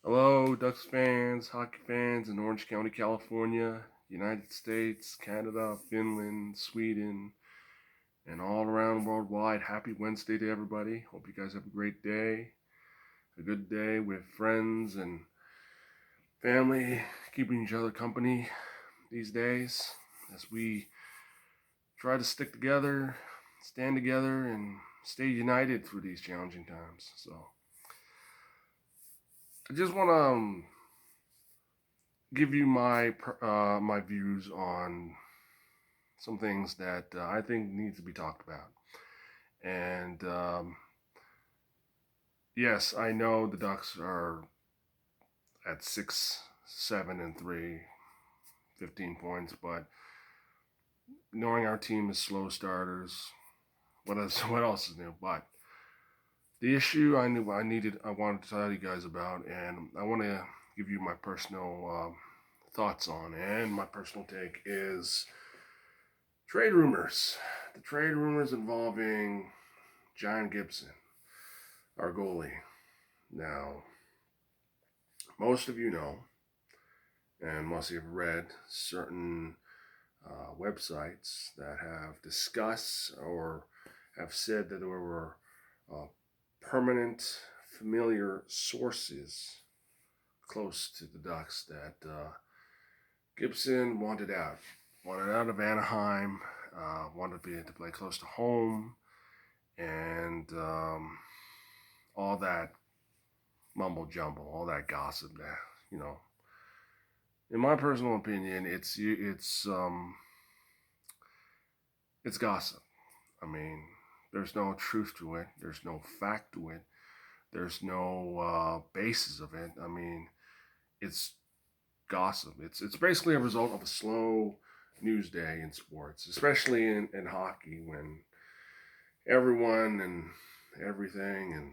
Hello, Ducks fans, hockey fans in Orange County, California, United States, Canada, Finland, Sweden, and all around worldwide. Happy Wednesday to everybody. Hope you guys have a great day, a good day with friends and family, keeping each other company these days as we try to stick together, stand together, and stay united through these challenging times. So I just want to give you my views on some things that I think needs to be talked about. And yes, I know the Ducks are at 6, 7, and 3, 15 points, but knowing our team is slow starters, what else is new? But the issue I wanted to tell you guys about, and I want to give you my personal thoughts on, and my personal take is trade rumors. The trade rumors involving John Gibson, our goalie. Now, most of you know, and most of you have read certain websites that have discussed or have said that there were permanent, familiar sources close to the Ducks that Gibson wanted out of Anaheim, wanted to play close to home, and all that mumble jumble, all that gossip. That in my personal opinion, it's gossip. I mean, there's no truth to it. There's no fact to it. There's no basis of it. I mean, it's gossip. It's basically a result of a slow news day in sports, especially in hockey, when everyone and everything and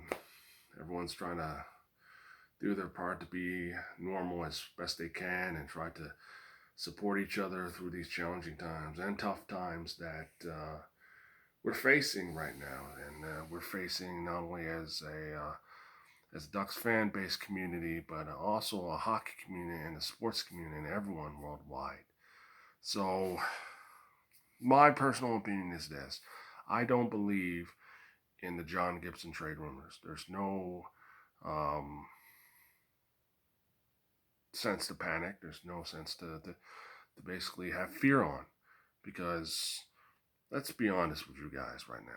everyone's trying to do their part to be normal as best they can and try to support each other through these challenging times and tough times that we're facing right now. And we're facing not only as a Ducks fan based community, but also a hockey community and a sports community and everyone worldwide. So, my personal opinion is this: I don't believe in the John Gibson trade rumors. There's no sense to panic. There's no sense to basically have fear on, because let's be honest with you guys right now.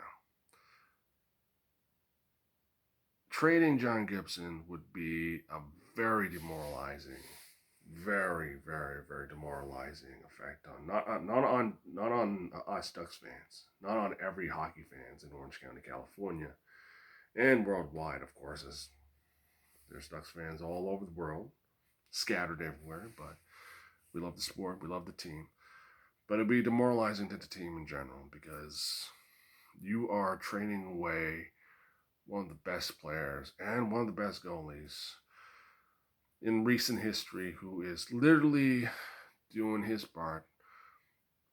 Trading John Gibson would be a very demoralizing, very, very, very demoralizing effect on not on us Ducks fans, not on every hockey fans in Orange County, California, and worldwide, of course, as there's Ducks fans all over the world, scattered everywhere. But we love the sport, we love the team. But it'd be demoralizing to the team in general, because you are trading away one of the best players and one of the best goalies in recent history, who is literally doing his part,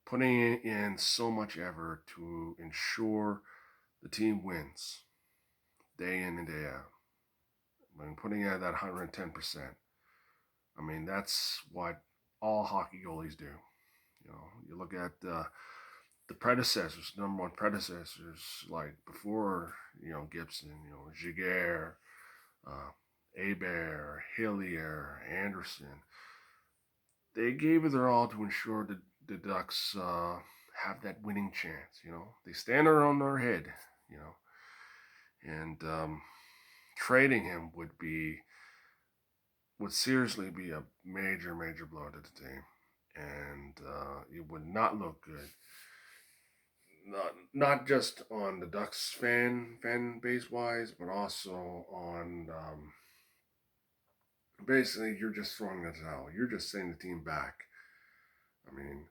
putting in so much effort to ensure the team wins day in and day out. I mean, putting in that 110%. I mean, that's what all hockey goalies do. You look at the predecessors, number one predecessors, like before, Gibson, Giguère, Hebert, Hillier, Anderson. They gave it their all to ensure that the Ducks have that winning chance. They stand on their head. You know, and trading him would seriously be a major, major blow to the team, and it would not look good. Not just on the Ducks fan base wise, but also on basically you're just throwing the towel. You're just sending the team back. I mean,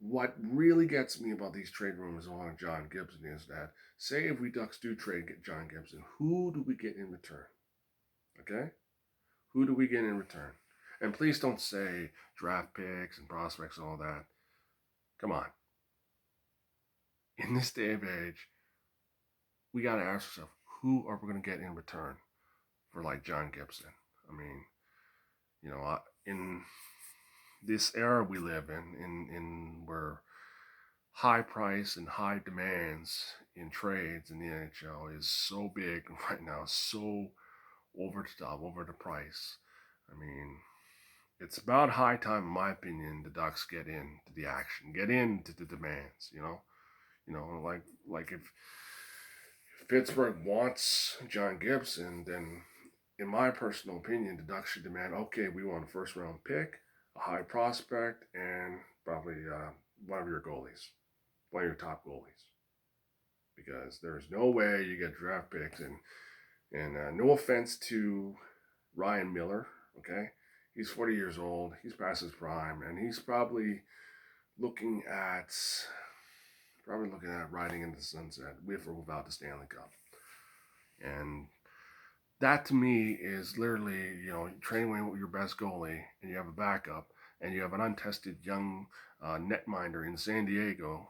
what really gets me about these trade rumors along John Gibson is that, say if we Ducks do trade John Gibson, who do we get in return? Okay? Who do we get in return? And please don't say draft picks and prospects and all that. Come on. In this day of age, we got to ask ourselves, who are we going to get in return for like John Gibson. I mean, in this era we live in where high price and high demands in trades in the NHL is so big right now, so over the top, over the price. I mean, it's about high time, in my opinion, the Ducks get into the action, get into the demands. Like if Pittsburgh wants John Gibson, then in my personal opinion, the Ducks should demand, okay, we want a first round pick, a high prospect, and probably one of your goalies, one of your top goalies. Because there's no way you get draft picks, and no offense to Ryan Miller, okay? He's 40 years old, he's past his prime, and he's probably looking at riding into the sunset with or without the Stanley Cup. And that to me is literally, trading away with your best goalie and you have a backup and you have an untested young netminder in San Diego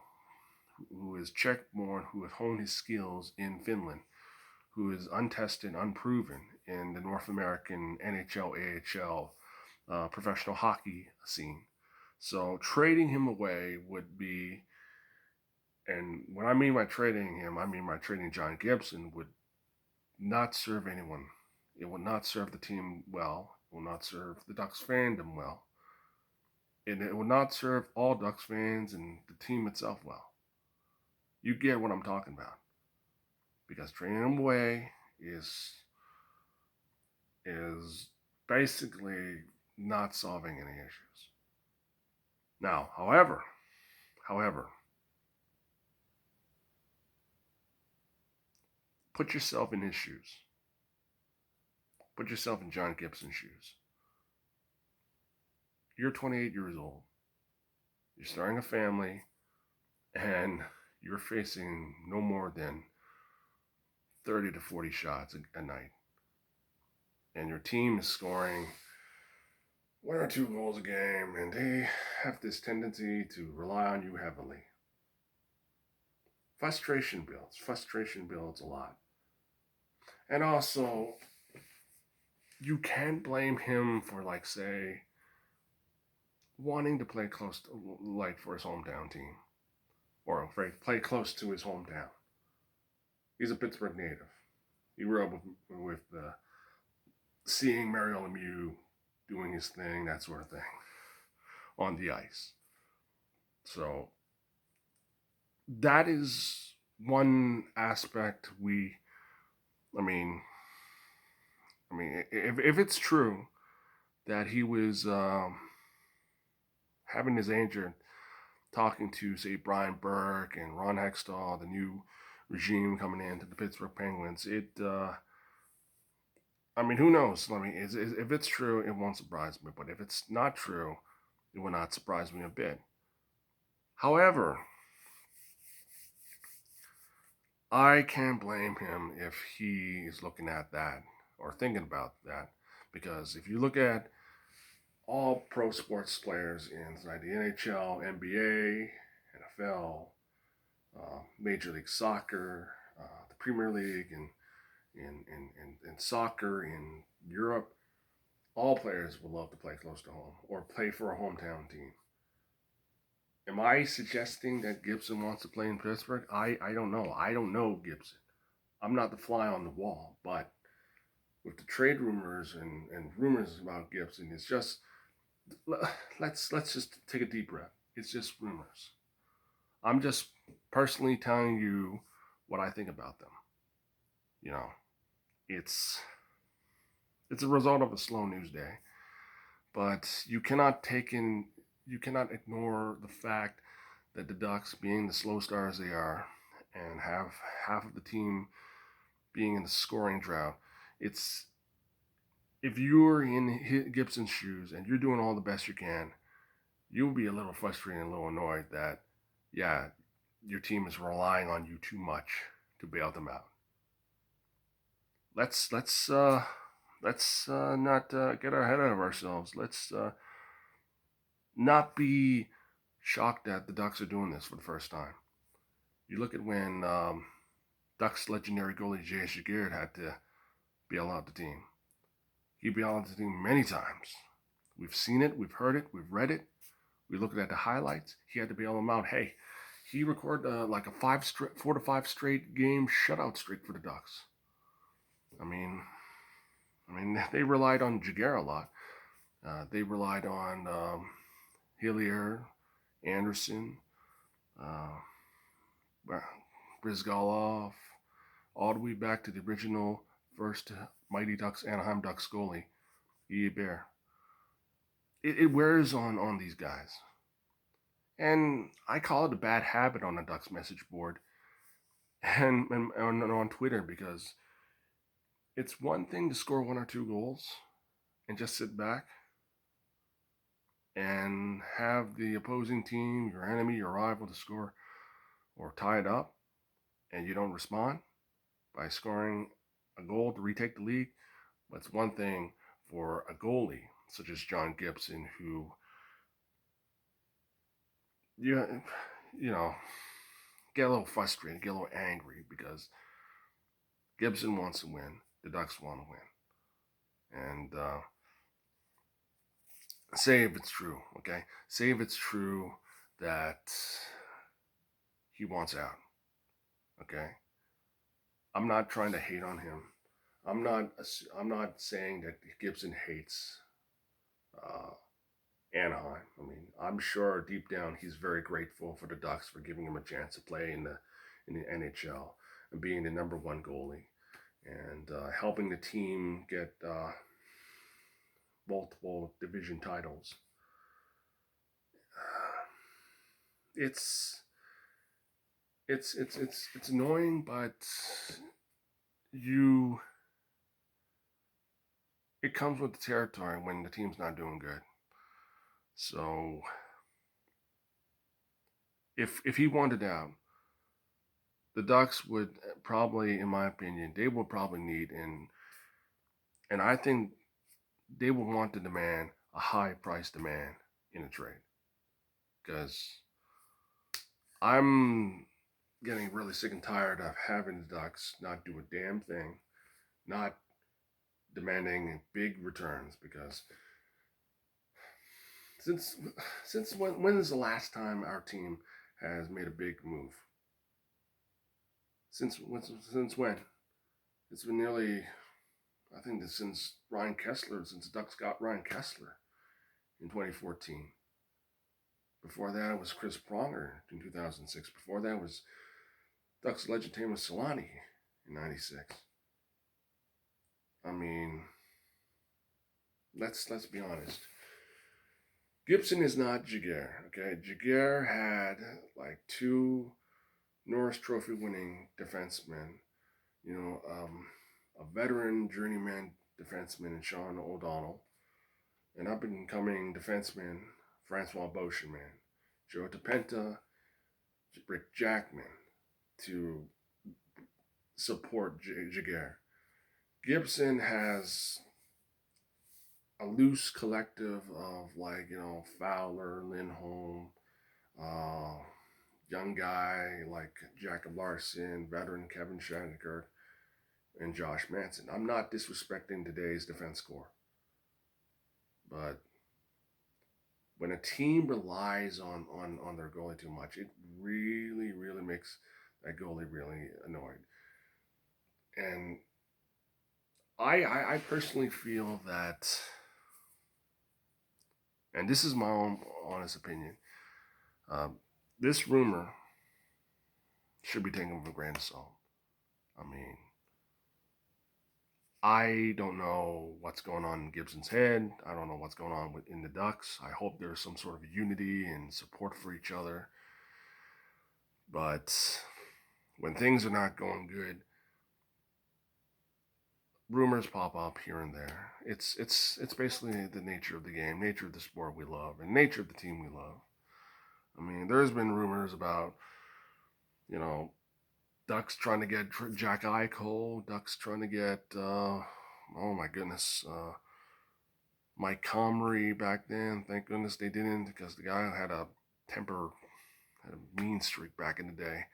who is checkborn, who has honed his skills in Finland, who is untested, unproven in the North American NHL, AHL, professional hockey scene. So trading him away would be, and when I mean by trading him, I mean by trading John Gibson, would not serve anyone. It will not serve the team well. It will not serve the Ducks fandom well. And it will not serve all Ducks fans and the team itself well. You get what I'm talking about. Because trading him away is basically not solving any issues. Now, however, put yourself in his shoes. Put yourself in John Gibson's shoes. You're 28 years old. You're starting a family, and you're facing no more than 30 to 40 shots a night. And your team is scoring 1 or 2 goals a game, and they have this tendency to rely on you heavily. Frustration builds a lot. And also, you can't blame him for, like, say, wanting to play close to, like, for his hometown team, or play close to his hometown. He's a Pittsburgh native. He grew up with seeing Mario Lemieux doing his thing, that sort of thing, on the ice. So that is one aspect if it's true that he was having his agent talking to, say, Brian Burke and Ron Hextall, the new regime coming into the Pittsburgh Penguins, who knows? If it's true, it won't surprise me. But if it's not true, it will not surprise me a bit. However, I can't blame him if he is looking at that or thinking about that. Because if you look at all pro sports players inside the NHL, NBA, NFL, Major League Soccer, the Premier League, and in soccer in Europe, all players would love to play close to home or play for a hometown team. Am I suggesting that Gibson wants to play in Pittsburgh? I don't know. I don't know Gibson. I'm not the fly on the wall, but with the trade rumors and rumors about Gibson, it's just, let's just take a deep breath. It's just rumors. I'm just personally telling you what I think about them. It's a result of a slow news day, but you cannot ignore the fact that the Ducks, being the slow stars they are, and have half of the team being in the scoring drought, if you're in Gibson's shoes and you're doing all the best you can, you'll be a little frustrated and a little annoyed that, your team is relying on you too much to bail them out. Let's not get ahead of ourselves. Let's not be shocked that the Ducks are doing this for the first time. You look at when Ducks legendary goalie J.S. Giguère had to bail out the team. He bailed out the team many times. We've seen it, we've heard it, we've read it. We looked at the highlights. He had to bail them out. Hey, he recorded like a 4 to 5 straight game shutout streak for the Ducks. I mean, they relied on Jaguar a lot. They relied on Hillier, Anderson, Brizgalov, all the way back to the original first Mighty Ducks, Anaheim Ducks goalie, E. Bear. It wears on these guys. And I call it a bad habit on the Ducks message board and on Twitter, because it's one thing to score 1 or 2 goals and just sit back and have the opposing team, your enemy, your rival, to score or tie it up, and you don't respond by scoring a goal to retake the lead. But it's one thing for a goalie such as John Gibson, who you know get a little frustrated, get a little angry, because Gibson wants to win, the Ducks want to win, and say if it's true, okay? Say if it's true that he wants out, okay? I'm not trying to hate on him. I'm not saying that Gibson hates Anaheim. I mean, I'm sure deep down he's very grateful for the Ducks for giving him a chance to play in the NHL and being the number 1 goalie and helping the team get multiple division titles. It's annoying, but it comes with the territory when the team's not doing good. So if he wanted out, the Ducks would probably, in my opinion, they would probably need, and I think they would want to demand a high price demand in a trade, because I'm getting really sick and tired of having the Ducks not do a damn thing, not demanding big returns, because since when is the last time our team has made a big move? Since when? It's been nearly, I think, since Ryan Kesler, since the Ducks got Ryan Kesler in 2014. Before that, it was Chris Pronger in 2006. Before that was Ducks legend Teemu Selanne in 96. I mean, let's be honest. Gibson is not Jaguar, okay? Jaguar had like 2 Norris Trophy winning defensemen, a veteran journeyman defenseman in Sean O'Donnell, an up-and-coming defenseman, Francois Beauchemin, Joe DePenta, Rick Jackman, to support Jaguar. Gibson has a loose collective of Fowler, Lindholm, young guy like Jacob Larson, veteran Kevin Shattenkirk, and Josh Manson. I'm not disrespecting today's defense corps, but when a team relies on their goalie too much, it really, really makes that goalie really annoyed. And I personally feel that, and this is my own honest opinion, this rumor should be taken with a grain of salt. I mean, I don't know what's going on in Gibson's head. I don't know what's going on in the Ducks. I hope there's some sort of unity and support for each other. But when things are not going good, rumors pop up here and there. It's basically the nature of the game, nature of the sport we love, and nature of the team we love. I mean, there's been rumors about, Ducks trying to get Jack Eichel, Ducks trying to get, oh my goodness, Mike Comrie back then. Thank goodness they didn't, because the guy had a mean streak back in the day.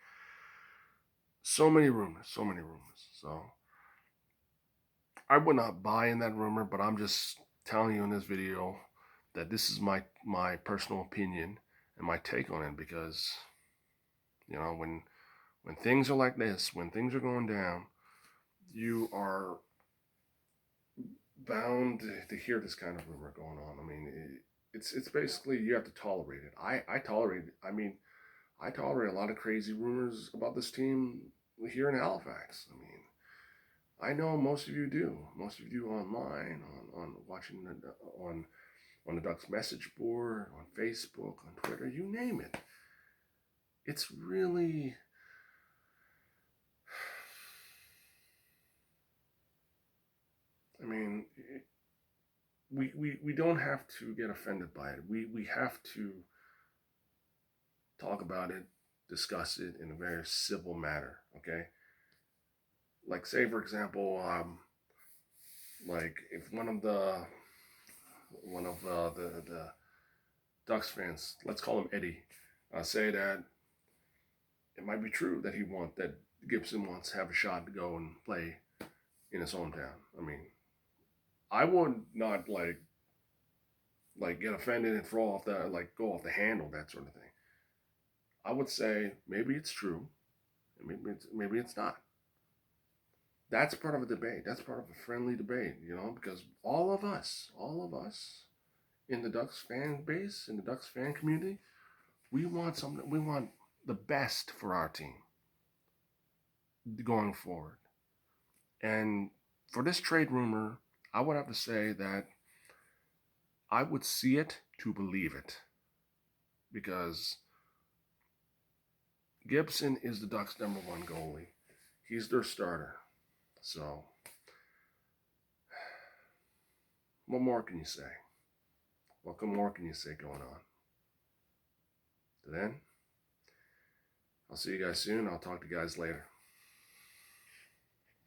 So many rumors. So I would not buy in that rumor, but I'm just telling you in this video that this is my personal opinion and my take on it, because when things are like this, when things are going down, you are bound to hear this kind of rumor going on. I mean, it's basically you have to tolerate it. I tolerate it. I mean, I tolerate a lot of crazy rumors about this team here in Halifax. I mean, I know most of you do. Most of you online, on watching on the Ducks message board, on Facebook, on Twitter, you name it. It's really, I mean, we don't have to get offended by it. We have to talk about it, discuss it in a very civil manner, okay? Like, say, for example, like if one of the Ducks fans, let's call him Eddie, say that it might be true that Gibson wants to have a shot to go and play in his hometown. I mean, I would not like get offended and throw off the like go off the handle, that sort of thing. I would say maybe it's true, and maybe it's not. That's part of a debate. That's part of a friendly debate, because all of us in the Ducks fan base, in the Ducks fan community, we want something. We want the best for our team going forward. And for this trade rumor, I would have to say that I would see it to believe it, because Gibson is the Ducks' #1 goalie. He's their starter. So, what more can you say? What more can you say going on? Then, I'll see you guys soon. I'll talk to you guys later.